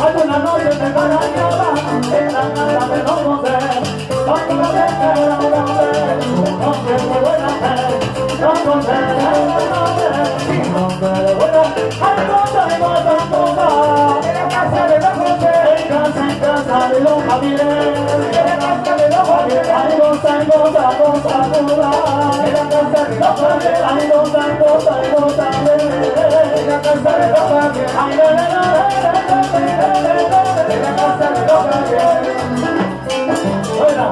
Alguna noche me marañaba en la casa de los José, cuando la deja era un hombre de buena fe, un hombre de buena fe, hay cosa y cosa, en la casa de los José, en casa de los Javier, en la casa de los Javier, hay cosa y cosa, en la casa de los Javier, hay cosa y cosa, en la casa de los Javier, hay en la casa de los Javier. Buena,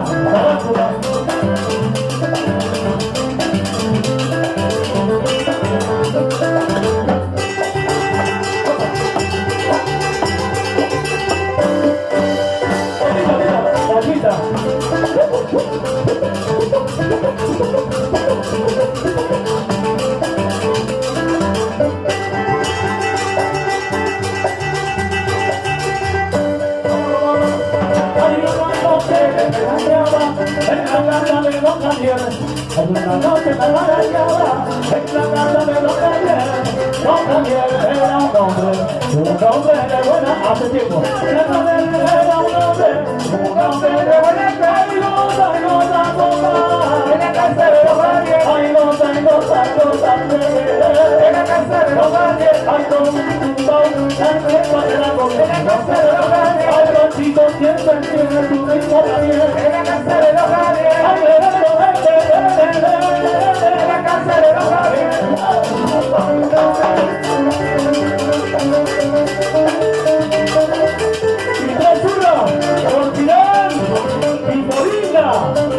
una noche me marañaba en la casa de los Javier. Don Javier era un hombre de buena hace tiempo. Don Javier era un hombre de buena fe. Y goza, en la casa de los Javier. Ay, goza, en la casa de los Javier. Ay, en la casa de los Javier. Ay, los chicos siempre tienen su ritmo también. En la casa de los Javier. Ay, en la casa de los Javier. Y Tresura, Cortinal y Polina,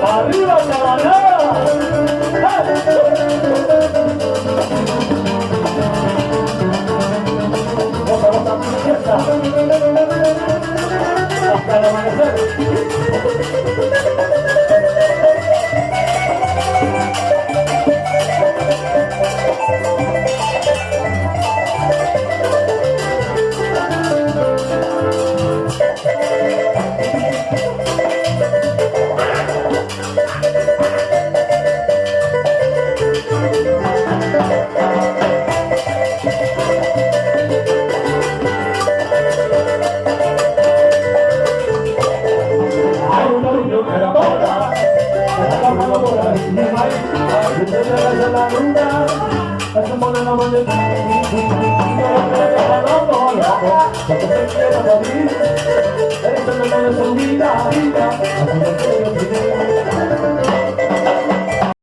arriba Cabanada. Vamos a fiesta hasta el amanecer. Vida, vida,